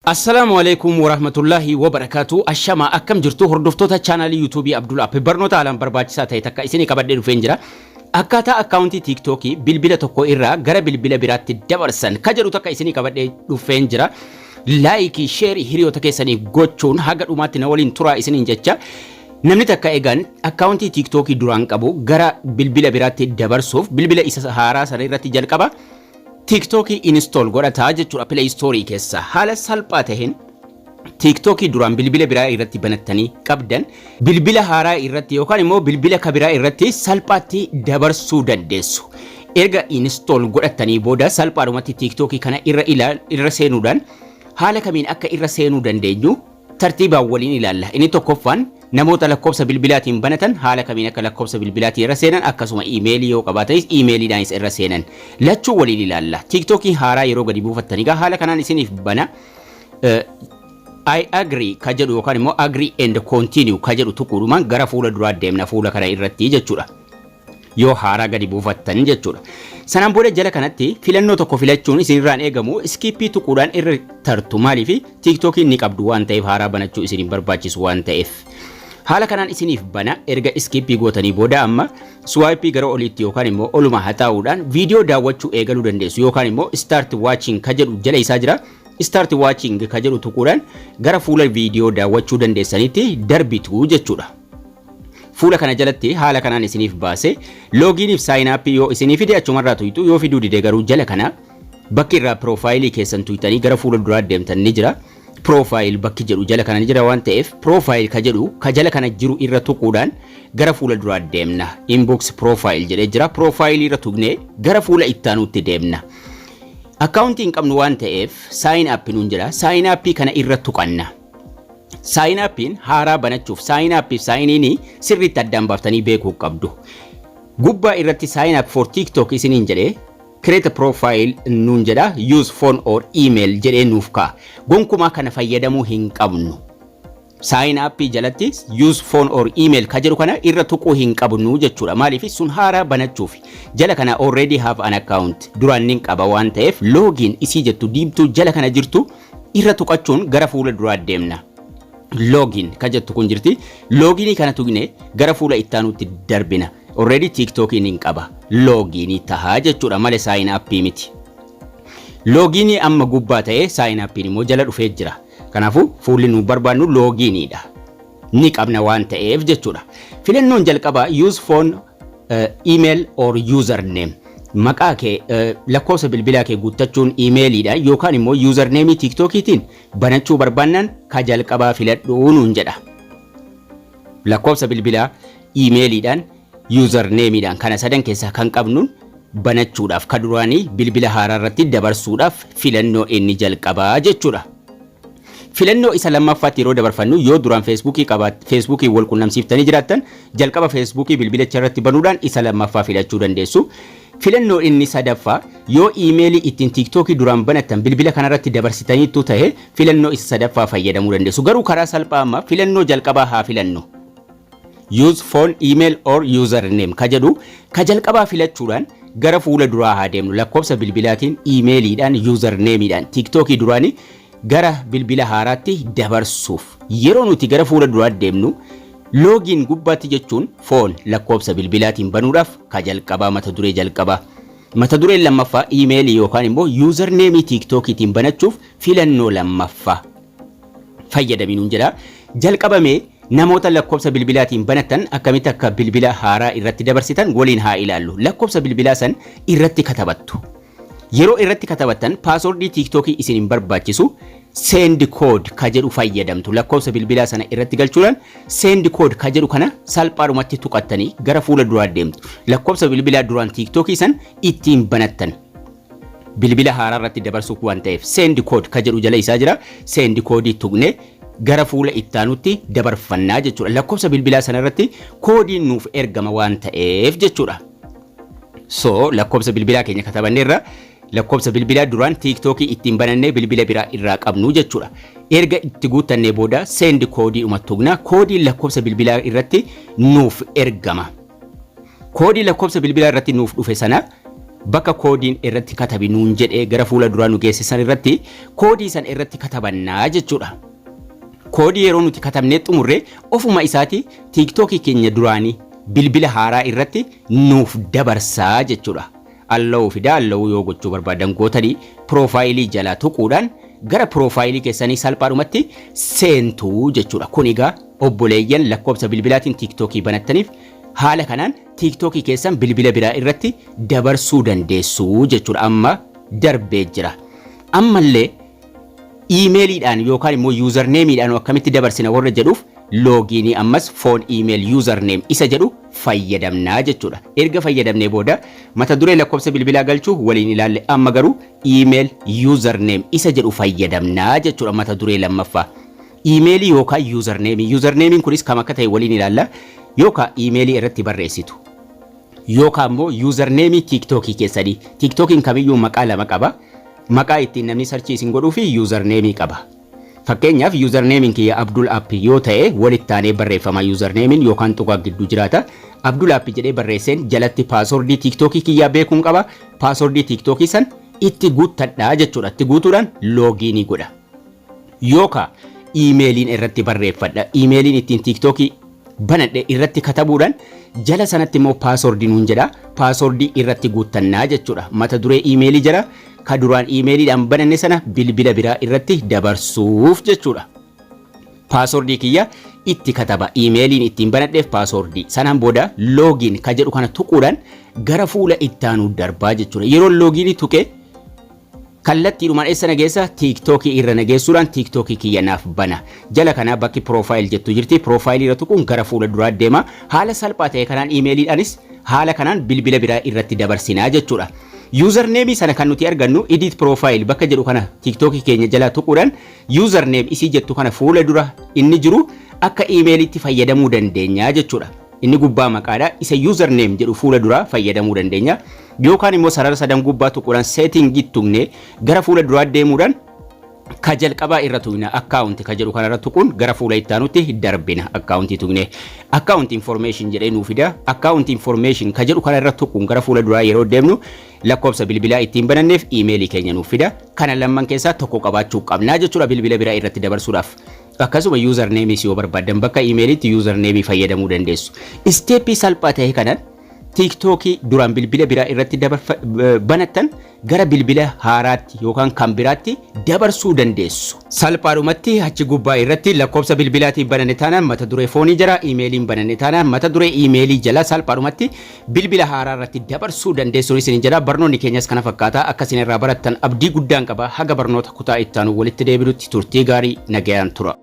Assalamu alaikum warahmatullahi wabarakatuh. Ashama akkam jirtu hordoftoota channelii YouTube Abdul App barnoota alaan barbaachisaa ta'e takka isinii qabadhee dhufeen jira. Akkaataa akkaawuntii TikTok bilbila tokko irraa gara bilbila biraatti dabarsan ka jedhu takka isinii qabadhee dhufeen jira. Like, share hiriyoota keessanii gochuun haga dhumaatti na waliin turaa isiniin jecha. Namni takka eegan akkaawuntii TikTok duraan qabu gara bilbila biraatti dabarsuuf bilbila isa haaraa sana irratti jalqaba. TikTok install godhataa jechuudha Play Store keessa haala salphaa ta'een TikTok duraan bilbila biraa irratti banattanii qabdan bilbila haaraa irratti yookaan immoo bilbila kabiraa irratti salphaatti dabarsuu dandeessu. Erga install godhatanii booda salphaadhumatti TikTok kana irra seenuudhaan haala kamiin akka irra seenuu dandeenyu tartiibaan waliin ilaalla. Inni tokkoffaan namoota lakkoofsa bilbilaatiin banatan haala kamiin akka lakkoofsa bilbilaatiin irra seenan akkasuma emailii yoo qabaatanis emailiidhaanis irra seenan lachuu waliin ilaalla. TikTok haaraa yeroo gadi buufattanii haala kanaan isiniif bana I agree ka jedhu yookaan immoo agree and continue ka jedhu tuquudhumaan gara fuula duraa deemna fuula kana irratti jechuudha. Yoo haaraa gadi buufattan jechuudha. Sanaan booda jala kanatti filannoo tokko filachuun isinirraan eegamu skippii tuquudhaan irra tartu maaliif TikTok ni qabdu waan ta'eef haaraa banachuu isiniin barbaachisu waan ta'eef. Haala kanaan isiniif bana erga skippii gootanii booda amma swipe gara oliitti yookaan immoo oluma hataa'uudhaan viidiyoo daawwachuu eegaluu dandeessu yookaan immoo start watching ka jedhu jala isaa jira. Start watching ka jedhu tuquudhaan gara fuula viidiyoo daawwachuu dandeessanitti darbitu jechuudha. Fuula kana jalatti haala kanaan isiniif baase loginiif sign up yoo isiniif fide achumarraa tuytu yoo fiduu dide garuu jala kana bakki irraa profaayilii keessan tuytanii gara fuula duraa deemtan ni jira. Profile bakki jedhu jala kana jira waan ta'eef profile ka jedhu ka jala kana jiru irra tuquudhaan gara fuula duraa deemna. Inbox profile jedhee jira. Profile irra tuqnee gara fuula ittaanuutti deemna. Akkaawuntiin qabnu waan ta'eef sign up nuun jira. Sign up kana irra tuqanna. Sign up haaraa banachuuf sign up sign in sirriitti addaan baaftanii beekuu qabdu. Gubbaa irratti sign up for TikTok isiniin jedhee create a profile nuun jedha use phone or email jedhee nuuf ka'a. Gonkumaa kana fayyadamuu hin qabnu. Sign up jalatti use phone or email ka jedhu kana irra tuquu hin qabnu jechuudha. Maaliif sun haaraa banachuuf jala kana already have an account duraan nin qaba waan ta'eef login isii jettu diimtuu jala kana jirtu irra tuqachuun gara fuula duraa deemna. Login ka jettu kun jirti. Loginii kana tuqne gara fuula ittaanuutti darbina. Already TikTok nin qaba. Login tahaa jechuudha malee sign up miti. Login amma gubbaa ta'ee sign up immoo jala dhufee jira. Kanaafuu fuulli nu barbaannu loginidha. Ni qabna waan ta'eef jechuudha. Filannoon jalqabaa use phone email or username. Maqaa kee lakkoofsa bilbilaa kee guuttachuun emailiidha yookaan immoo username TikTokiitiin banachuu barbaannan ka jalqabaa filadhuu nuun jedha. Lakkoofsa bilbilaa emailiidhaan usernameidhaan kana sadan keessaa kan qabnuun banachuudhaaf ka duraanii bilbila haaraa irratti dabarsuudhaaf filannoo inni jalqabaa jechuudha. Filannoo isa lammaffaatti yeroo dabarfannu yoo duraan Facebookii wal quunnamsiiftanii jiraattan jalqaba Facebookii bilbilicha irratti banuudhaan isa lammaffaa filachuu dandeessu. Filannoo inni sadaffaa yoo emailii ittiin TikTok duraan banattan bilbila kanarratti dabarsitaniitu ta'e filannoo isa sadaffaa fayyadamuu dandeessu. Garuu karaa salphaa amma filannoo jalqabaa haa filannu. Use phone email or username ka jedhu ka jalqabaa filachuudhaan gara fuula duraa haa deemnu. Lakkoofsa bilbilaatiin emailiidhaan usernameidhaan TikTok duraanii gara bilbila haaraatti dabarsuuf yeroo nuti gara fuula duraa deemnu login gubbaatti jechuun phone lakkoofsa bilbilaatiin banuudhaaf ka jalqabaa mata duree jalqabaa. Mata dureen lammaffaa emailii yookaan immoo username TikTokiitiin banachuuf filannoo lammaffaa fayyadaminuun jedha. Jalqabamee namoota lakkoofsa bilbilaatiin banatan akkamitti akka bilbila haaraa irratti dabarsitan waliin haa ilaallu. Lakkoofsa bilbilaa san irratti katabattu. Yeroo irratti katabattan passwordii TikTokii isiniin barbaachisu send code ka jedhu fayyadamtu. Lakkoofsa bilbilaa sana irratti galchuudhaan send code ka jedhu kana salphaadhumatti tuqattanii gara fuula duraa deemtu. Lakkoofsa bilbilaa duraan TikTokii san ittiin banattan bilbila haaraa irratti dabarsuuf waan ta'eef send code ka jedhu jala isaa jira. Send code tuqne gara fuula ittaanutti dabarfannaa jechuudha. Lakkoofsa bilbilaa sana irratti koodiin nuuf ergama waan ta'eef jechuudha. So lakkoofsa bilbilaa keenya katabanneerra lakkoofsa bilbilaa duraan TikTok ittiin banannee bilbila biraa irraa qabnu jechuudha. Erga itti guuttannee booda send koodii tuqna. Koodiin lakkoofsa bilbilaa irratti nuuf ergama. Koodii lakkoofsa bilbilaa irratti nuuf dhufe sana bakka koodiin irratti katabinuun jedhee gara fuula duraa nu geessisan irratti koodii san irratti katabannaa jechuudha. Koodii yeroo nuti katabnee xumurree ofuma isaati TikTokii keenya duraanii bilbila haaraa irratti nuuf dabarsaa jechuudha. Allahu fidaa allahu yoo gochuu barbaadan gootanii piroofaayilii jalaa tuquudhaan gara piroofaayilii keessanii salphaadhumatti seentuu jechuudha. Kun egaa obboleeyyan lakkoobsa bilbilaatiin TikTokii banattaniif haala kanaan TikTokii keessan bilbila biraa irratti dabarsuu dandeessu jechuudha. Amma darbee jira. Ammallee iimeeliidhaan yookaan immoo yuuzarneemiidhaan akkamitti dabarsina warra jedhuuf loogiinii ammas foon iimeel yuuzarneem isa jedhu fayyadamnaa jechuudha. Erga fayyadamnee booda mata duree lakkoobsa bilbilaa galchuu waliin ilaalle amma garuu iimeel yuuzarneem isa jedhu fayyadamnaa jechuudha mata duree lammaffaa. Iimeelii yookaan yuuzarneemii. Yuuzarneemiin kunis kam akka ta'e waliin ilaalla. Yookaan iimeelii irratti barreessitu. Yookaan immoo yuuzarneemii TikTokii keessanii. TikTokiin kamiyyuu maqaa lama qaba. Maqaa ittiin namni sarchii isin godhuu fi yuuzarneemii qaba. Fakkeenyaaf yuuzarneemiin kiyya Abdul App yoo ta'e walitti aanee barreeffama yuuzarneemiin yookaan tuqaa gidduu jiraata. Abdul App jedhee barreesseen jalatti paaswordii TikTokii kiyyaa beekuun qaba. Paaswordii TikTokii san itti guuttadhaa jechuudha. Itti guutuudhaan loogiinii godha. Yookaan iimeeliin irratti barreeffadha. Iimeeliin ittiin TikTokii banadhe irratti katabuudhaan jala sanatti immoo paaswordii nuun jedha. Paaswordii irratti guuttannaa jechuudha. Mata duree iimeelii jala ka duraan iimeeliidhaan bananne sana bilbila biraa irratti dabarsuuf jechuudha. Paaswordii kiyya itti kataba. Iimeeliin ittiin banadheef paaswordii. Sanaan booda loogiin ka jedhu kana tuquudhaan gara fuula ittaanuu darbaa jechuudha. Yeroo loogiinii tuqe kallattiidhumaan eessa nageessa TikTokii irra nageessuudhaan TikTokii kiyya naaf bana. Jala kanaa bakki piroofaayil jettu jirti. Piroofaayilii irra tuquun gara fuula duraa deema. Haala salphaa ta'e kanaan iimeeliidhaanis haala kanaan bilbila biraa irratti dabarsinaa jechuudha. Yuuzarneemii sana kan nuti argannu edit profile bakka jedhu kana TikTokii keenya jala tuquudhaan yuuzarneem isii jettu kana fuula dura inni jiru akka iimeeliitti fayyadamuu dandeenya jechuudha. Inni gubbaa maqaadha isa yuuzarneem jedhu fuula dura fayyadamuu dandeenya. Yookaan immoo sarara sadan gubbaa tuquudhaan seetingii tuqnee gara fuula duraa deemuudhaan ka jalqabaa irra tuqna akkaawunti ka jedhu kanarra tuquun gara fuula ittaanutti darbina akkaawuntii tuqne akkaawunti information jedhee nuu fida akkaawunti information ka jedhu kanarra tuquun gara fuula duraa yeroo deemnu lakkoofsa bilbilaa ittiin bananneef iimeelii keenya nuu fida kana lamman keessaa tokko qabaachuu qabnaa jechuudha bilbila biraa irratti dabarsuudhaaf. Akkasuma yuuzarneemii yoo barbaadan bakka iimeeliitti yuuzarneemii fayyadamuu dandeessu. Isteeppii salphaa ta'e kanaan TikTokii duraan bilbila biraa irratti banattan gara bilbila haaraatti yookaan kan biraatti dabarsuu dandeessu. Salphaadhumatti achi gubbaa irratti lakkoofsa bilbilaatiin bananne taanaan mata duree foonii jira iimeeliin bananne taanaan mata duree iimeelii jala salphaadhumatti bilbila haaraa irratti dabarsuu dandeessuun isin jira. Barnoonni keenyas kana fakkaata akka isin irraa barattan abdii guddaan qaba. Haga barnoota kutaa ittaanu walitti deebinutti turtii gaarii nagayaan tura.